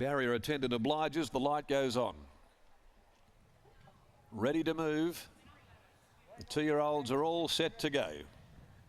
Barrier attendant obliges. The light goes on. Ready to move. The 2-year-olds are all set to go.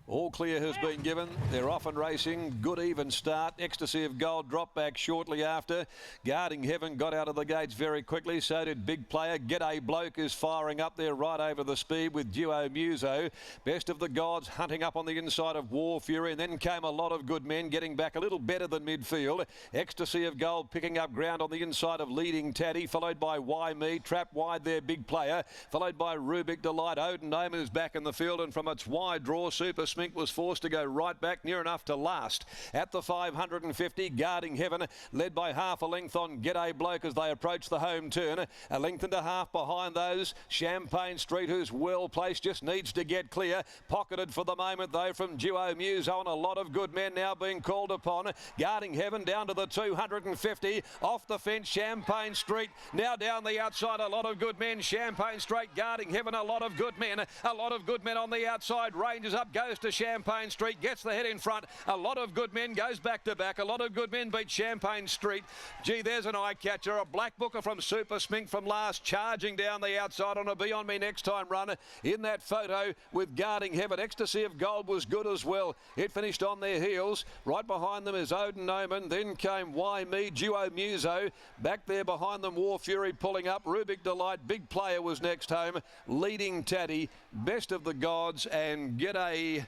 All clear has been given. They're off and racing. Good even start. Ecstasy of Gold dropped back shortly after. Guarding Heaven got out of the gates very quickly. So did Big Player. G'day Bloke is firing up there right over the speed with Duo Muso. Best of the Gods hunting up on the inside of War Fury. And then came a lot of good men getting back a little better than midfield. Ecstasy of Gold picking up ground on the inside of Leading Taddy, followed by Why Me. Trap wide there, Big Player. Followed by Rubik Delight. Odin Omen is back in the field, and from its wide draw, Super Smink was forced to go right back near enough to last. At the 550, Guarding Heaven, led by half a length on G'day Bloke as they approach the home turn. A length and a half behind those. Champagne Street, who's well placed, just needs to get clear. Pocketed for the moment, though, from Duo Muso, and a lot of good men now being called upon. Guarding Heaven down to the 250. Off the fence, Champagne Street. Now down the outside, a lot of good men. Champagne Street, Guarding Heaven, a lot of good men. A lot of good men on the outside. Ranges up, goes to Champagne Street, gets the head in front. A lot of good men, goes back to back. A lot of good men beat Champagne Street. Gee, there's an eye catcher. A black booker from Super Smink from last, charging down the outside on a Be On Me Next Time run in that photo with Guarding Heaven. Ecstasy of Gold was good as well. It finished on their heels. Right behind them is Odin Omen. Then came Why Me, Duo Muso. Back there behind them, War Fury pulling up. Rubik Delight, Big Player was next home. Leading Taddy, Best of the Gods, and G'day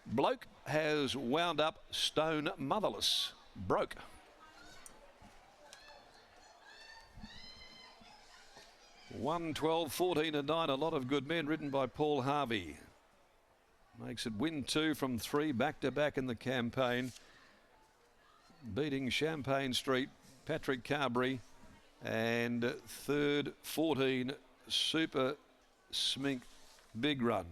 Bloke has wound up Stone Motherless. Broke. One 12, 14 and 9. A lot of good men ridden by Paul Harvey. Makes it win 2 from 3 back to back in the campaign. Beating Champagne Street, Patrick Carberry, and third 14 Super Smink Big Run.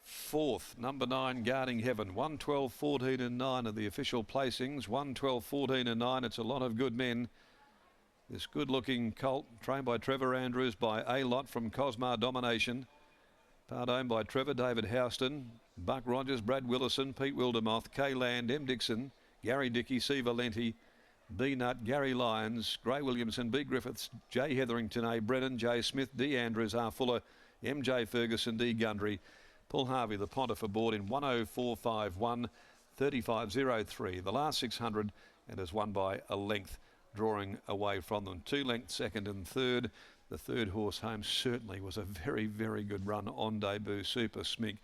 Fourth, number 9, Guarding Heaven. 1, 12, 14 and 9 are the official placings. 1, 12, 14 and 9. It's a lot of good men. This good-looking colt, trained by Trevor Andrews by A-Lot from Cosmar Domination. Part owned by Trevor, David Houston, Buck Rogers, Brad Willison, Pete Wildermoth, Kay Land, M. Dixon, Gary Dickey, C. Valenti, B. Nutt, Gary Lyons, Gray Williamson, B. Griffiths, J. Hetherington, A. Brennan, J. Smith, D. Andrews, R. Fuller, M. J. Ferguson, D. Gundry. Paul Harvey, the pontiff, aboard in 10451, 3503. The last 600, and has won by a length, drawing away from them. 2 lengths, second and third. The third horse home certainly was a very, very good run on debut. Super Smink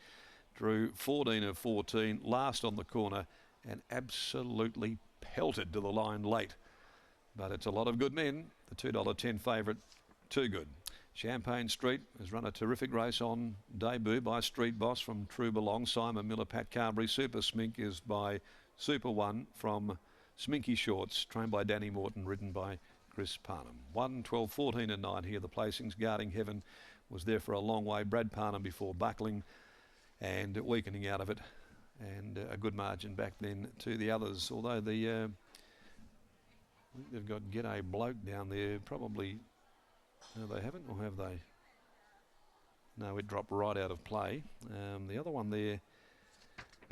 drew 14 of 14, last on the corner, and absolutely pelted to the line late. But it's a lot of good men. The $2.10 favourite, too good. Champagne Street has run a terrific race on debut by Street Boss from True Belong, Simon Miller, Pat Carberry. Super Smink is by Super One from Sminky Shorts, trained by Danny Morton, ridden by Chris Parnham. 1, 12, 14 and 9 here, the placings. Guarding Heaven was there for a long way. Brad Parnham before buckling and weakening out of it. And a good margin back then to the others. Although they've got G'day Bloke down there, probably... No, they haven't, or have they? No, it dropped right out of play. The other one there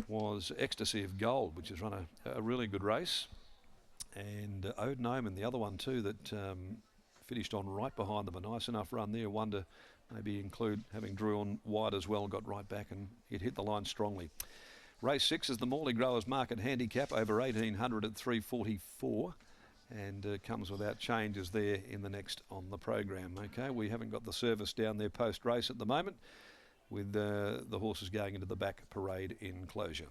was Ecstasy of Gold, which has run a really good race. And Odin Omen, the other one too, that finished on right behind them. A nice enough run there. One to maybe include having drew on wide as well, got right back, and it hit the line strongly. Race 6 is the Morley Growers Market Handicap over 1800 at 344. And comes without changes there in the next on the program. Okay, we haven't got the service down there post-race at the moment with the horses going into the back parade enclosure.